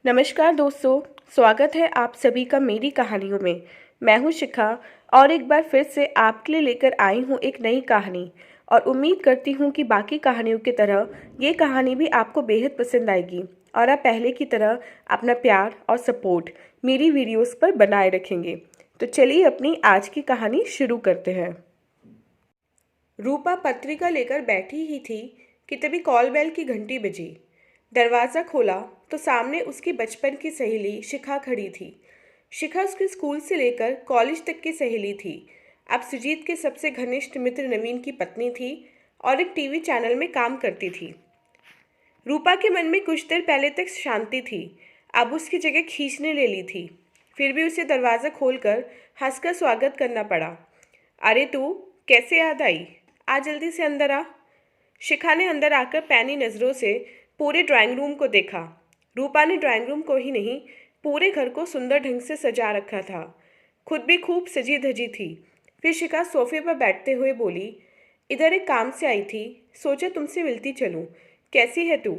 नमस्कार दोस्तों, स्वागत है आप सभी का मेरी कहानियों में। मैं हूं शिखा और एक बार फिर से आपके लिए लेकर आई हूं एक नई कहानी। और उम्मीद करती हूं कि बाकी कहानियों की तरह ये कहानी भी आपको बेहद पसंद आएगी और आप पहले की तरह अपना प्यार और सपोर्ट मेरी वीडियोस पर बनाए रखेंगे। तो चलिए अपनी आज की कहानी शुरू करते हैं। रूपा पत्रिका लेकर बैठी ही थी कि तभी कॉल बेल की घंटी बजी। दरवाज़ा खोला तो सामने उसकी बचपन की सहेली शिखा खड़ी थी। शिखा उसके स्कूल से लेकर कॉलेज तक की सहेली थी। अब सुजीत के सबसे घनिष्ठ मित्र नवीन की पत्नी थी और एक टीवी चैनल में काम करती थी। रूपा के मन में कुछ देर पहले तक शांति थी, अब उसकी जगह खींचने ले ली थी। फिर भी उसे दरवाज़ा खोलकर हंसकर स्वागत करना पड़ा। अरे तू कैसे याद आई? आ जल्दी से अंदर आ। शिखा ने अंदर आकर पैनी नज़रों से पूरे ड्राइंग रूम को देखा। रूपा ने ड्राइंग रूम को ही नहीं, पूरे घर को सुंदर ढंग से सजा रखा था। खुद भी खूब सजी धजी थी। फिर शिखा सोफे पर बैठते हुए बोली, इधर एक काम से आई थी, सोचा तुमसे मिलती चलूं। कैसी है तू?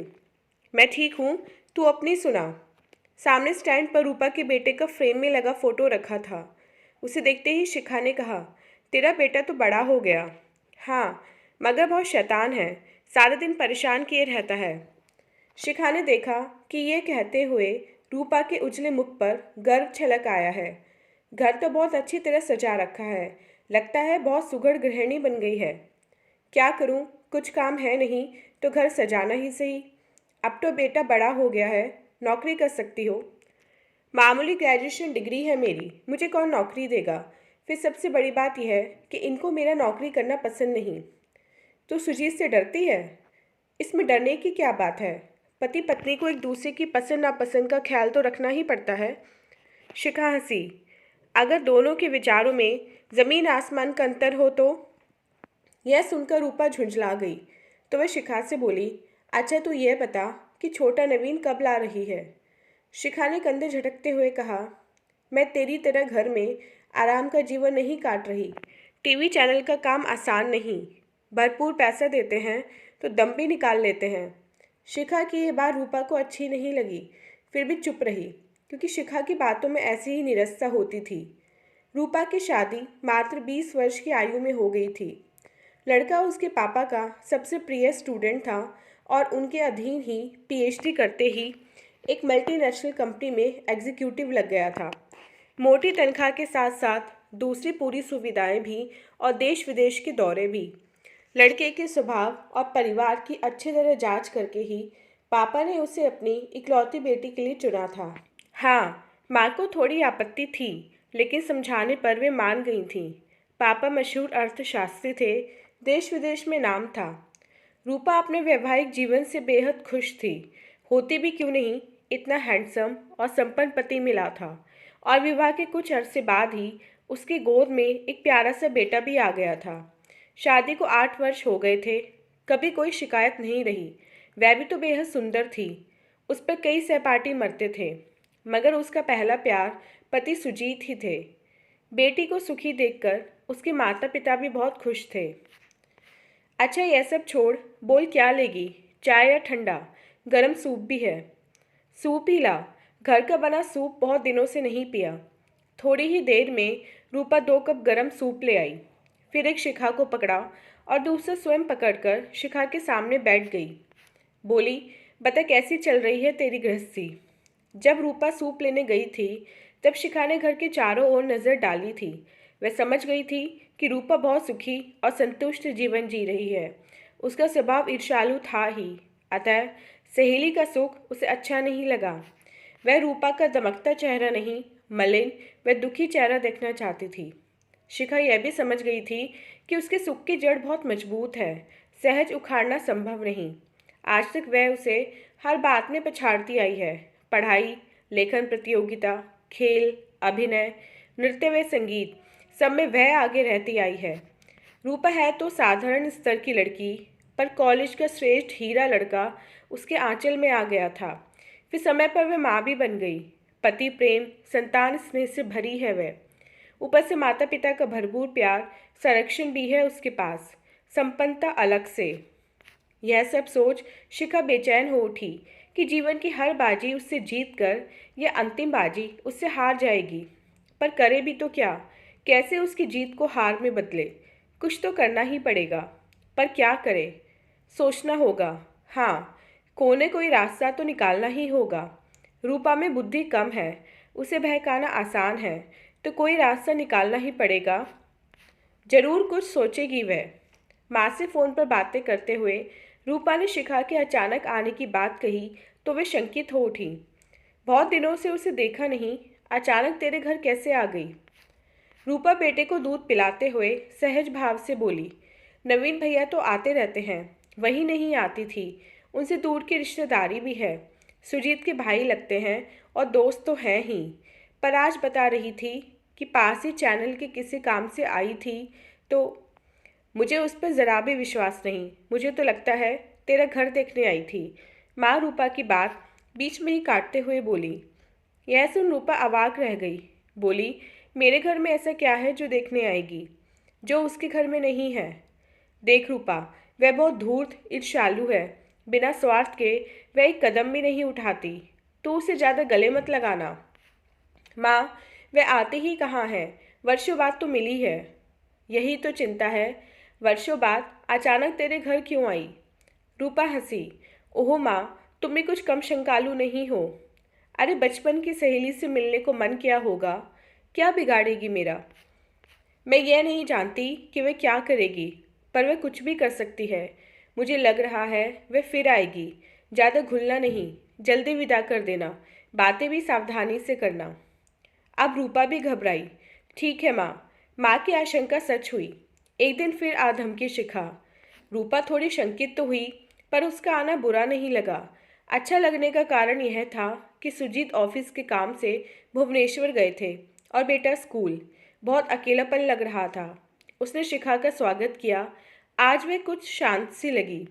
मैं ठीक हूँ, तू अपनी सुना। सामने स्टैंड पर रूपा के बेटे का फ्रेम में लगा फोटो रखा था। उसे देखते ही शिखा ने कहा, तेरा बेटा तो बड़ा हो गया। हाँ, मगर बहुत शैतान है, सारा दिन परेशान किए रहता है। शिखा ने देखा कि ये कहते हुए रूपा के उजले मुख पर गर्व छलक आया है। घर तो बहुत अच्छी तरह सजा रखा है, लगता है बहुत सुघड़ गृहिणी बन गई है। क्या करूं, कुछ काम है नहीं तो घर सजाना ही सही। अब तो बेटा बड़ा हो गया है, नौकरी कर सकती हो। मामूली ग्रेजुएशन डिग्री है मेरी, मुझे कौन नौकरी देगा। फिर सबसे बड़ी बात यह है कि इनको मेरा नौकरी करना पसंद नहीं। तो सुजीत से डरती है? इसमें डरने की क्या बात है? पति पत्नी को एक दूसरे की पसंद नापसंद का ख्याल तो रखना ही पड़ता है। शिखा हंसी। अगर दोनों के विचारों में ज़मीन आसमान का अंतर हो तो? यह सुनकर रूपा झुंझला गई तो वह शिखा से बोली, अच्छा तू यह बता कि छोटा नवीन कब ला रही है? शिखा ने कंधे झटकते हुए कहा, मैं तेरी तरह घर में आराम का जीवन नहीं काट रही। टीवी चैनल का काम आसान नहीं, भरपूर पैसा देते हैं तो दम भी निकाल लेते हैं। शिखा की यह बात रूपा को अच्छी नहीं लगी, फिर भी चुप रही, क्योंकि शिखा की बातों में ऐसी ही निरस्ता होती थी। रूपा की शादी मात्र 20 वर्ष की आयु में हो गई थी। लड़का उसके पापा का सबसे प्रिय स्टूडेंट था और उनके अधीन ही पीएचडी करते ही एक मल्टीनेशनल कंपनी में एग्जीक्यूटिव लग गया था। मोटी तनख्वाह के साथ साथ दूसरी पूरी सुविधाएं भी और देश विदेश के दौरे भी। लड़के के स्वभाव और परिवार की अच्छी तरह जांच करके ही पापा ने उसे अपनी इकलौती बेटी के लिए चुना था। हाँ, माँ को थोड़ी आपत्ति थी, लेकिन समझाने पर वे मान गई थीं। पापा मशहूर अर्थशास्त्री थे, देश विदेश में नाम था। रूपा अपने वैवाहिक जीवन से बेहद खुश थी, होती भी क्यों नहीं, इतना हैंडसम और संपन्न पति मिला था। और विवाह के कुछ अरसे बाद ही उसकी गोद में एक प्यारा सा बेटा भी आ गया था। शादी को 8 वर्ष हो गए थे, कभी कोई शिकायत नहीं रही। वह भी तो बेहद सुंदर थी, उस पर कई सहपाठी मरते थे, मगर उसका पहला प्यार पति सुजीत ही थे। बेटी को सुखी देखकर उसके माता पिता भी बहुत खुश थे। अच्छा यह सब छोड़, बोल क्या लेगी, चाय या ठंडा? गरम सूप भी है। सूप ही ला, घर का बना सूप बहुत दिनों से नहीं पिया। थोड़ी ही देर में रूपा 2 कप गरम सूप ले आई, फिर एक शिखा को पकड़ा और दूसरा स्वयं पकड़कर शिखा के सामने बैठ गई। बोली, बता कैसी चल रही है तेरी गृहस्थी? जब रूपा सूप लेने गई थी तब शिखा ने घर के चारों ओर नज़र डाली थी। वह समझ गई थी कि रूपा बहुत सुखी और संतुष्ट जीवन जी रही है। उसका स्वभाव ईर्ष्यालु था ही, अतः सहेली का सुख उसे अच्छा नहीं लगा। वह रूपा का दमकता चेहरा नहीं, मलिन व दुखी चेहरा देखना चाहती थी। शिखा यह भी समझ गई थी कि उसके सुख की जड़ बहुत मजबूत है, सहज उखाड़ना संभव नहीं। आज तक वह उसे हर बात में पछाड़ती आई है, पढ़ाई, लेखन प्रतियोगिता, खेल, अभिनय, नृत्य व संगीत, सब में वह आगे रहती आई है। रूपा है तो साधारण स्तर की लड़की, पर कॉलेज का श्रेष्ठ हीरा लड़का उसके आंचल में आ गया था। फिर समय पर वह माँ भी बन गई। पति प्रेम, संतान स्नेह से भरी है वह। ऊपर से माता पिता का भरपूर प्यार, संरक्षण भी है उसके पास, संपन्नता अलग से। यह सब सोच शिखा बेचैन हो उठी कि जीवन की हर बाजी उससे जीत कर यह अंतिम बाजी उससे हार जाएगी। पर करे भी तो क्या? कैसे उसकी जीत को हार में बदले? कुछ तो करना ही पड़ेगा। पर क्या करे? सोचना होगा। हाँ, कोई कोई रास्ता तो निकालना ही होगा। रूपा में बुद्धि कम है, उसे बहकाना आसान है, तो कोई रास्ता निकालना ही पड़ेगा। जरूर कुछ सोचेगी वह। माँ से फ़ोन पर बातें करते हुए रूपा ने शिखा के अचानक आने की बात कही तो वे शंकित हो उठी। बहुत दिनों से उसे देखा नहीं, अचानक तेरे घर कैसे आ गई? रूपा बेटे को दूध पिलाते हुए सहज भाव से बोली, नवीन भैया तो आते रहते हैं, वही नहीं आती थी। उनसे दूर की रिश्तेदारी भी है, सुजीत के भाई लगते हैं और दोस्त तो हैं ही। पर आज बता रही थी कि पास ही चैनल के किसी काम से आई थी, तो मुझे उस पर ज़रा भी विश्वास नहीं। मुझे तो लगता है तेरा घर देखने आई थी। माँ रूपा की बात बीच में ही काटते हुए बोली। यह सुन रूपा अवाक रह गई। बोली, मेरे घर में ऐसा क्या है जो देखने आएगी, जो उसके घर में नहीं है? देख रूपा, वह बहुत धूर्त ईर्ष्यालु है। बिना स्वार्थ के वह एक कदम भी नहीं उठाती। तू उसे ज़्यादा गले मत लगाना। माँ, वह आते ही कहाँ है? वर्षों बाद तो मिली है। यही तो चिंता है, वर्षों बाद अचानक तेरे घर क्यों आई? रूपा हंसी। ओह माँ, तुम भी कुछ कम शंकालु नहीं हो। अरे बचपन की सहेली से मिलने को मन किया होगा, क्या बिगाड़ेगी मेरा? मैं यह नहीं जानती कि वह क्या करेगी, पर वह कुछ भी कर सकती है। मुझे लग रहा है वह फिर आएगी। ज़्यादा घुलना नहीं, जल्दी विदा कर देना, बातें भी सावधानी से करना। अब रूपा भी घबराई। ठीक है माँ। माँ की आशंका सच हुई। एक दिन फिर आ धमकी शिखा। रूपा थोड़ी शंकित तो हुई, पर उसका आना बुरा नहीं लगा। अच्छा लगने का कारण यह था कि सुजीत ऑफिस के काम से भुवनेश्वर गए थे और बेटा स्कूल। बहुत अकेलापन लग रहा था। उसने शिखा का स्वागत किया। आज वह कुछ शांत सी लगी।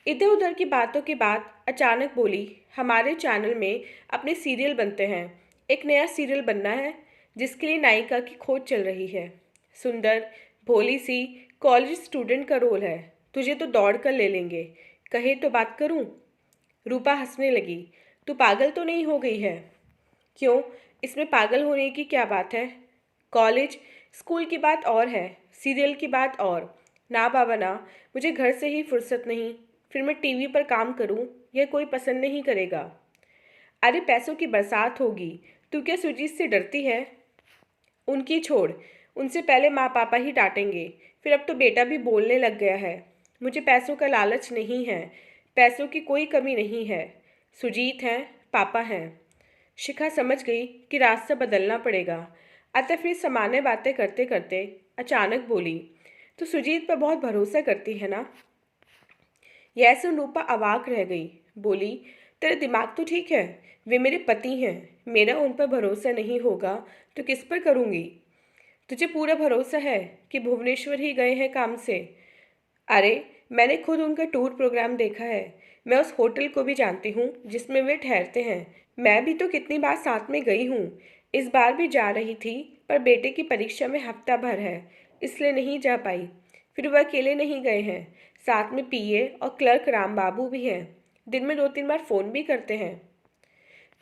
इधर उधर की बातों के बाद अचानक बोली, हमारे चैनल में अपने सीरियल बनते हैं। एक नया सीरियल बनना है जिसके लिए नायिका की खोज चल रही है। सुंदर भोली सी कॉलेज स्टूडेंट का रोल है। तुझे तो दौड़ कर ले लेंगे। कहे तो बात करूं? रूपा हंसने लगी। तू पागल तो नहीं हो गई है? क्यों, इसमें पागल होने की क्या बात है? कॉलेज स्कूल की बात और है, सीरियल की बात और। ना बाबा ना, मुझे घर से ही फुर्सत नहीं। फिर मैं टीवी पर काम करूं, यह कोई पसंद नहीं करेगा। अरे पैसों की बरसात होगी, तू क्या सुजीत से डरती है? उनकी छोड़, उनसे पहले माँ पापा ही डांटेंगे। फिर अब तो बेटा भी बोलने लग गया है। मुझे पैसों का लालच नहीं है, पैसों की कोई कमी नहीं है। सुजीत हैं, पापा हैं। शिखा समझ गई कि रास्ता बदलना पड़ेगा, अतः फिर सामान्य बातें करते करते अचानक बोली, तो सुजीत पर बहुत भरोसा करती है ना? यह सुन रूपा अवाक रह गई। बोली, तेरा दिमाग तो ठीक है, वे मेरे पति हैं। मेरा उन पर भरोसा नहीं होगा तो किस पर करूँगी? तुझे पूरा भरोसा है कि भुवनेश्वर ही गए हैं काम से? अरे, मैंने खुद उनका टूर प्रोग्राम देखा है। मैं उस होटल को भी जानती हूँ जिसमें वे ठहरते हैं। मैं भी तो कितनी बार साथ में गई हूँ। इस बार भी जा रही थी, पर बेटे की परीक्षा में हफ्ता भर है, इसलिए नहीं जा पाई। फिर वह अकेले नहीं गए हैं, साथ में पीए और क्लर्क राम बाबू भी हैं। दिन में 2-3 बार फ़ोन भी करते हैं।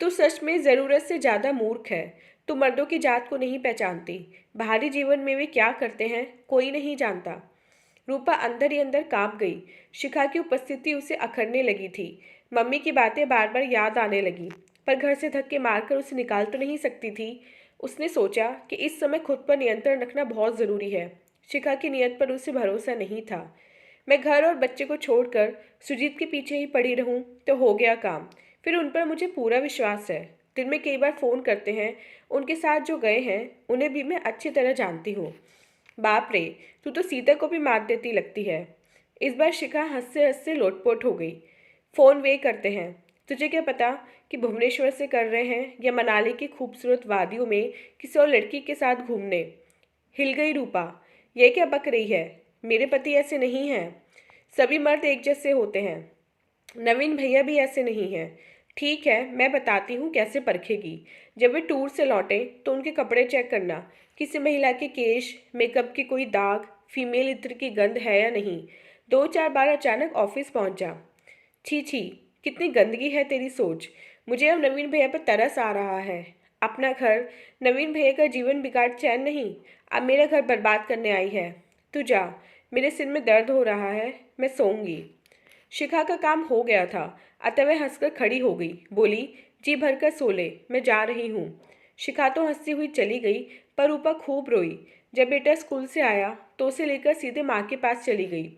तू सच में ज़रूरत से ज़्यादा मूर्ख है। तू मर्दों की जात को नहीं पहचानती। बाहरी जीवन में वे क्या करते हैं कोई नहीं जानता। रूपा अंदर ही अंदर कांप गई। शिखा की उपस्थिति उसे अखरने लगी थी। मम्मी की बातें बार बार याद आने लगी, पर घर से धक्के मारकर उसे निकाल तो नहीं सकती थी। उसने सोचा कि इस समय खुद पर नियंत्रण रखना बहुत ज़रूरी है। शिखा की नीयत पर उसे भरोसा नहीं था। मैं घर और बच्चे को छोड़कर सुजीत के पीछे ही पड़ी रहूं तो हो गया काम। फिर उन पर मुझे पूरा विश्वास है। दिन में कई बार फ़ोन करते हैं। उनके साथ जो गए हैं उन्हें भी मैं अच्छी तरह जानती हूँ। बाप रे, तू तो सीता को भी मार देती लगती है। इस बार शिखा हंसते हंसते लोटपोट हो गई। फ़ोन वे करते हैं। तुझे क्या पता कि भुवनेश्वर से कर रहे हैं या मनाली की खूबसूरत वादियों में किसी और लड़की के साथ घूमने। हिल गई रूपा। यह क्या बक रही है? मेरे पति ऐसे नहीं हैं। सभी मर्द एक जैसे होते हैं। नवीन भैया भी ऐसे नहीं हैं। ठीक है, मैं बताती हूँ कैसे परखेगी। जब वे टूर से लौटे तो उनके कपड़े चेक करना, किसी महिला के केश मेकअप की कोई दाग, फीमेल इत्र की गंध है या नहीं। 2-4 बार अचानक ऑफिस पहुँच जा। छी छी, कितनी गंदगी है तेरी सोच। मुझे अब नवीन भैया पर तरस आ रहा है। अपना घर, नवीन भैया का जीवन बिगाड़ चैन नहीं, अब मेरा घर बर्बाद करने आई है। तू जा, मेरे सिर में दर्द हो रहा है, मैं सोऊंगी। शिखा का काम हो गया था, अतः वह हंसकर खड़ी हो गई, बोली, जी भरकर सो ले, मैं जा रही हूँ। शिखा तो हंसती हुई चली गई, पर रूपा खूब रोई। जब बेटा स्कूल से आया तो उसे लेकर सीधे माँ के पास चली गई।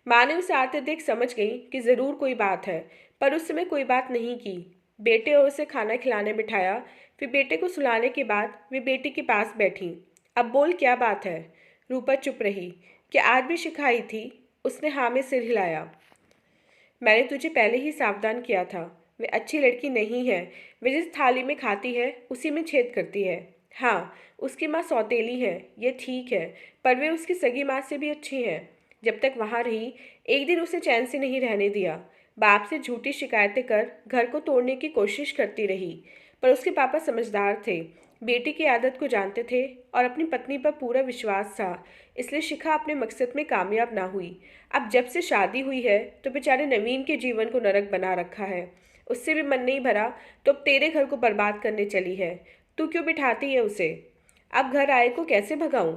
माँ ने उसे आते देख समझ गई कि ज़रूर कोई बात है, पर उस समय कोई बात नहीं की। बेटे और उसे खाना खिलाने बिठाया, फिर बेटे को सुलाने के बाद वे बेटी के पास बैठी। अब बोल क्या बात है। रूपा चुप रही। क्या आज भी शिखा आई थी? उसने हाँ में सिर हिलाया। मैंने तुझे पहले ही सावधान किया था, वे अच्छी लड़की नहीं है। वे जिस थाली में खाती है उसी में छेद करती है। हाँ, उसकी माँ सौतेली है, ये ठीक है, पर वे उसकी सगी माँ से भी अच्छी है। जब तक वहाँ रही, एक दिन उसे चैन से नहीं रहने दिया। बाप से झूठी शिकायतें कर घर को तोड़ने की कोशिश करती रही, पर उसके पापा समझदार थे, बेटी की आदत को जानते थे और अपनी पत्नी पर पूरा विश्वास था, इसलिए शिखा अपने मकसद में कामयाब ना हुई। अब जब से शादी हुई है तो बेचारे नवीन के जीवन को नरक बना रखा है। उससे भी मन नहीं भरा तो अब तेरे घर को बर्बाद करने चली है। तू क्यों बिठाती है उसे? अब घर आए को कैसे भगाऊं?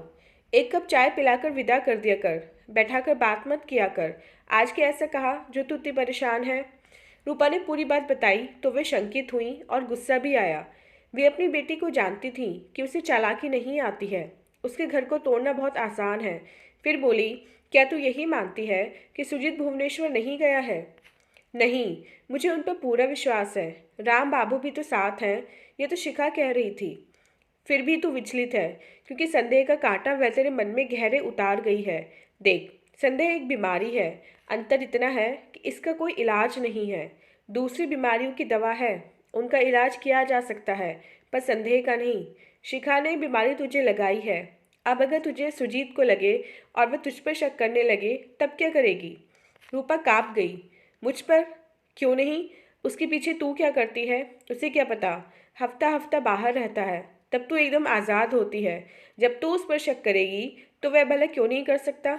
एक कप चाय पिलाकर विदा कर दिया कर, बैठाकर बात मत किया कर। आज क्या ऐसा कहा जो तू इतनी परेशान है? रूपा ने पूरी बात बताई तो वे शंकित हुई और गुस्सा भी आया। वे अपनी बेटी को जानती थी कि उसे चालाकी नहीं आती है, उसके घर को तोड़ना बहुत आसान है। फिर बोली, क्या तू यही मानती है कि सुजीत भुवनेश्वर नहीं गया है? नहीं, मुझे उन पर पूरा विश्वास है। राम बाबू भी तो साथ हैं, ये तो शिखा कह रही थी। फिर भी तू विचलित है, क्योंकि संदेह का कांटा वह तेरे मन में गहरे उतार गई है। देख, संदेह एक बीमारी है, अंतर इतना है कि इसका कोई इलाज नहीं है। दूसरी बीमारियों की दवा है, उनका इलाज किया जा सकता है, पर संदेह का नहीं। शिखा ने बीमारी तुझे लगाई है। अब अगर तुझे सुजीत को लगे और वह तुझ पर शक करने लगे, तब क्या करेगी? रूपा काँप गई। मुझ पर? क्यों नहीं? उसके पीछे तू क्या करती है? उसे क्या पता? हफ्ता हफ्ता बाहर रहता है, तब तू एकदम आज़ाद होती है। जब तू उस पर शक करेगी तो वह भला क्यों नहीं कर सकता?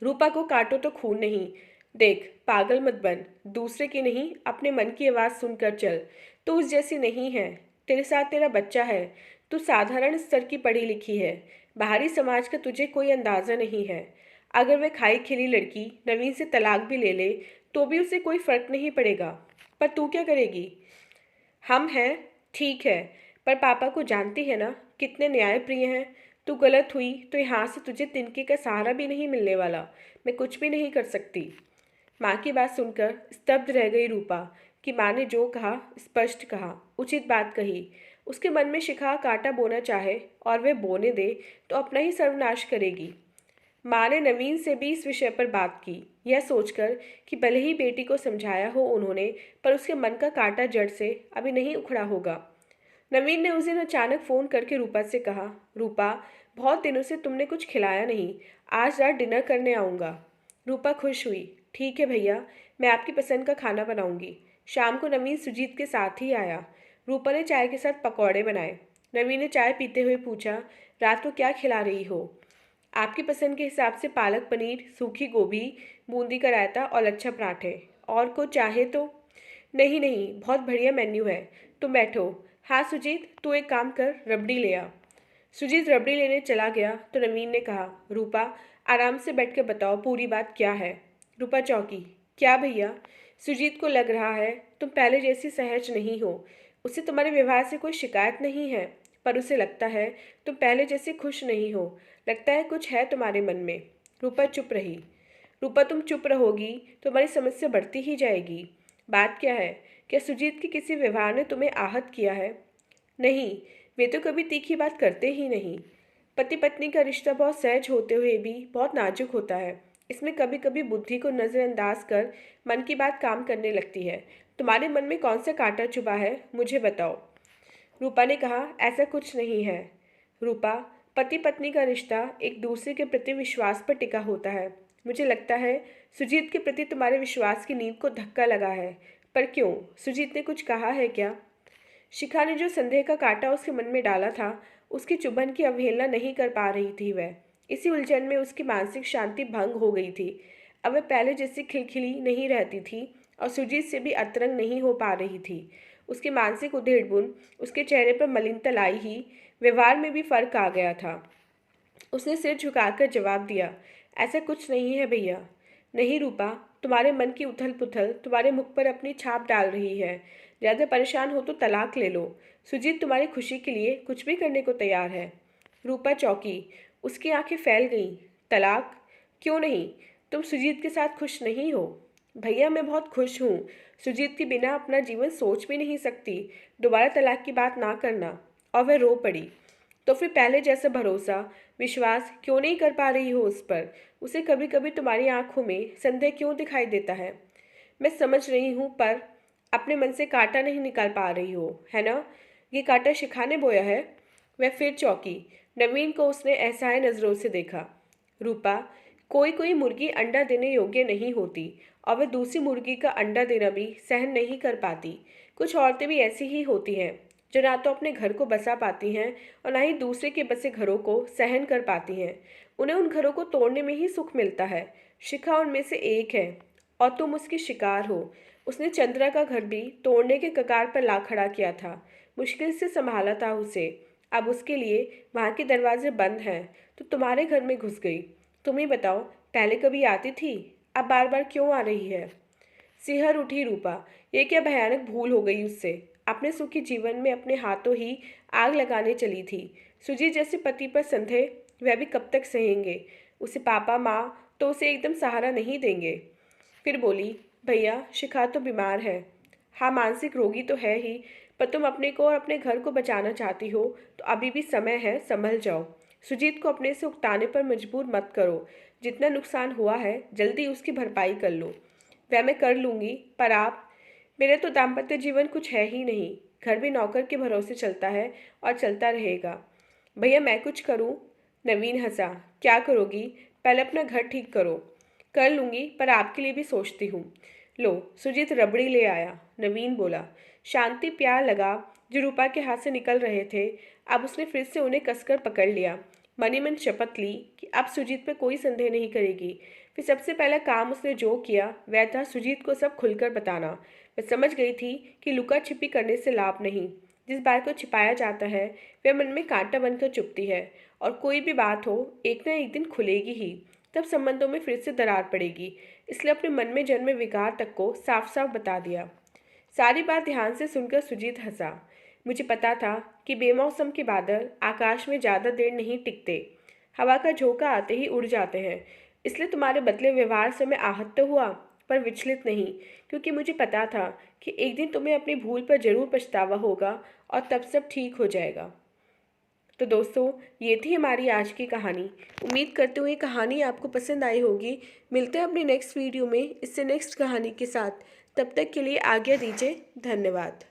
रूपा को काटो तो खून नहीं। देख, पागल मत बन, दूसरे की नहीं अपने मन की आवाज़ सुनकर चल। तू उस जैसी नहीं है, तेरे साथ तेरा बच्चा है। तू साधारण स्तर की पढ़ी लिखी है, बाहरी समाज का तुझे कोई अंदाज़ा नहीं है। अगर वह खाई खिली लड़की नवीन से तलाक भी ले ले तो भी उसे कोई फर्क नहीं पड़ेगा। पर तू क्या करेगी? हम हैं, ठीक है, पर पापा को जानती है ना, कितने न्यायप्रिय हैं। तू गलत हुई तो यहाँ से तुझे तिनके का सहारा भी नहीं मिलने वाला। मैं कुछ भी नहीं कर सकती। माँ की बात सुनकर स्तब्ध रह गई रूपा कि माँ ने जो कहा स्पष्ट कहा, उचित बात कही। उसके मन में शिखा कांटा बोना चाहे और वह बोने दे तो अपना ही सर्वनाश करेगी। माँ ने नवीन से भी इस विषय पर बात की, यह सोचकर कि भले ही बेटी को समझाया हो उन्होंने, पर उसके मन का कांटा जड़ से अभी नहीं उखड़ा होगा। नवीन ने उस दिन अचानक फ़ोन करके रूपा से कहा, रूपा, बहुत दिनों से तुमने कुछ खिलाया नहीं, आज रात डिनर करने आऊँगा। रूपा खुश हुई। ठीक है भैया, मैं आपकी पसंद का खाना बनाऊंगी। शाम को नवीन सुजीत के साथ ही आया। रूपा ने चाय के साथ पकौड़े बनाए। नवीन ने चाय पीते हुए पूछा, रात को क्या खिला रही हो? आपकी पसंद के हिसाब से पालक पनीर, सूखी गोभी, बूंदी का रायता और लच्छा पराठे। और कुछ चाहे तो? नहीं नहीं, बहुत बढ़िया मेन्यू है। तुम बैठो। हाँ सुजीत, तू एक काम कर, रबड़ी ले आ। सुजीत रबड़ी लेने चला गया तो नवीन ने कहा, रूपा, आराम से बैठ कर बताओ पूरी बात क्या है। रूपा चौंकी। क्या भैया? सुजीत को लग रहा है तुम पहले जैसी सहज नहीं हो। उसे तुम्हारे व्यवहार से कोई शिकायत नहीं है, पर उसे लगता है तुम पहले जैसे खुश नहीं हो। लगता है कुछ है तुम्हारे मन में। रूपा चुप रही। रूपा, तुम चुप रहोगी तो हमारी समस्या बढ़ती ही जाएगी। बात क्या है? क्या सुजीत के किसी व्यवहार ने तुम्हें आहत किया है? नहीं, वे तो कभी तीखी बात करते ही नहीं। पति पत्नी का रिश्ता बहुत सहज होते हुए भी बहुत नाजुक होता है। इसमें कभी कभी बुद्धि को नज़रअंदाज कर मन की बात काम करने लगती है। तुम्हारे मन में कौन सा कांटा चुभा है, मुझे बताओ। रूपा ने कहा, ऐसा कुछ नहीं है। रूपा, पति पत्नी का रिश्ता एक दूसरे के प्रति विश्वास पर टिका होता है। मुझे लगता है सुजीत के प्रति तुम्हारे विश्वास की नींव को धक्का लगा है। पर क्यों? सुजीत ने कुछ कहा है क्या? शिखा ने जो संदेह का कांटा उसके मन में डाला था, उसकी चुभन की अवहेलना नहीं कर पा रही थी वह। इसी उलझन में उसकी मानसिक शांति भंग हो गई थी। अब वह पहले जैसी खिलखिली नहीं रहती थी, और सुजीत से भी अतरंग नहीं हो पा रही थी। उसकी मानसिक उधेड़-बुन, उसके चेहरे पर मलिनता लाई ही, व्यवहार में भी फर्क आ गया था। उसने सिर झुकाकर जवाब दिया, ऐसा कुछ नहीं है भैया। नहीं रूपा, तुम्हारे मन की उथल पुथल तुम्हारे मुख पर अपनी छाप डाल रही है। ज़्यादा परेशान हो तो तलाक ले लो। सुजीत तुम्हारी खुशी के लिए कुछ भी करने को तैयार है। रूपा चौंकी, उसकी आंखें फैल गईं। तलाक? क्यों नहीं? तुम सुजीत के साथ खुश नहीं हो? भैया मैं बहुत खुश हूँ। सुजीत के बिना अपना जीवन सोच भी नहीं सकती। दोबारा तलाक की बात ना करना। और वह रो पड़ी। तो फिर पहले जैसा भरोसा, विश्वास क्यों नहीं कर पा रही हो उस पर? उसे कभी कभी तुम्हारी आंखों में संदेह क्यों दिखाई देता है? मैं समझ रही हूँ, पर अपने मन से कांटा नहीं निकाल पा रही हो, है ना? ये कांटा शिखा ने बोया है? वह फिर चौंकी। नवीन को उसने असहाय नजरों से देखा। रूपा, कोई कोई मुर्गी अंडा देने योग्य नहीं होती और वह दूसरी मुर्गी का अंडा देना भी सहन नहीं कर पाती। कुछ औरतें भी ऐसी ही होती हैं, जो ना तो अपने घर को बसा पाती हैं और ना ही दूसरे के बसे घरों को सहन कर पाती हैं। उन्हें उन घरों को तोड़ने में ही सुख मिलता है। शिखा उनमें से एक है और तुम उसकी शिकार हो। उसने चंद्रा का घर भी तोड़ने के कगार पर ला खड़ा किया था। मुश्किल से संभाला था उसे। अब उसके लिए वहाँ के दरवाजे बंद हैं तो तुम्हारे घर में घुस गई। तुम ही बताओ, पहले कभी आती थी, अब बार बार क्यों आ रही है? सिहर उठी रूपा। ये क्या भयानक भूल हो गई उससे। अपने सुखी जीवन में अपने हाथों ही आग लगाने चली थी। सुजीत जैसे पति पर संदेह वह भी कब तक सहेंगे? उसे पापा माँ तो उसे एकदम सहारा नहीं देंगे। फिर बोली, भैया शिखा तो बीमार है। हाँ, मानसिक रोगी तो है ही, पर तुम अपने को और अपने घर को बचाना चाहती हो तो अभी भी समय है, संभल जाओ। सुजीत को अपने से उकताने पर मजबूर मत करो। जितना नुकसान हुआ है जल्दी उसकी भरपाई कर लो। वह मैं कर लूँगी, पर आप? मेरे तो दाम्पत्य जीवन कुछ है ही नहीं। घर भी नौकर के भरोसे चलता है और चलता रहेगा। भैया मैं कुछ करूं? नवीन हंसा। क्या करोगी? पहले अपना घर ठीक करो। कर लूंगी, पर आपके लिए भी सोचती हूँ। लो, सुजीत रबड़ी ले आया। नवीन बोला। शांति प्यार लगा जो रूपा के हाथ से निकल रहे थे। अब उसने फिर से उन्हें कसकर पकड़ लिया। मनी मन शपथ ली कि अब सुजीत पर कोई संदेह नहीं करेगी। फिर सबसे पहला काम उसने जो किया वह था सुजीत को सब खुलकर बताना। मैं समझ गई थी कि लुका छिपी करने से लाभ नहीं। जिस बात को छिपाया जाता है वह मन में कांटा बनकर चुभती है, और कोई भी बात हो एक न एक दिन खुलेगी ही। तब संबंधों में फिर से दरार पड़ेगी। इसलिए अपने मन में जन्मे विकार तक को साफ साफ बता दिया। सारी बात ध्यान से सुनकर सुजीत हंसा। मुझे पता था कि बेमौसम के बादल आकाश में ज़्यादा देर नहीं टिकते। हवा का झोंका आते ही उड़ जाते हैं। इसलिए तुम्हारे बदले व्यवहार से मैं आहत तो हुआ, पर विचलित नहीं, क्योंकि मुझे पता था कि एक दिन तुम्हें अपनी भूल पर जरूर पछतावा होगा और तब सब ठीक हो जाएगा। तो दोस्तों, ये थी हमारी आज की कहानी। उम्मीद करते हुए कहानी आपको पसंद आई होगी। मिलते हैं अपनी नेक्स्ट वीडियो में इससे नेक्स्ट कहानी के साथ। तब तक के लिए आज्ञा दीजिए। धन्यवाद।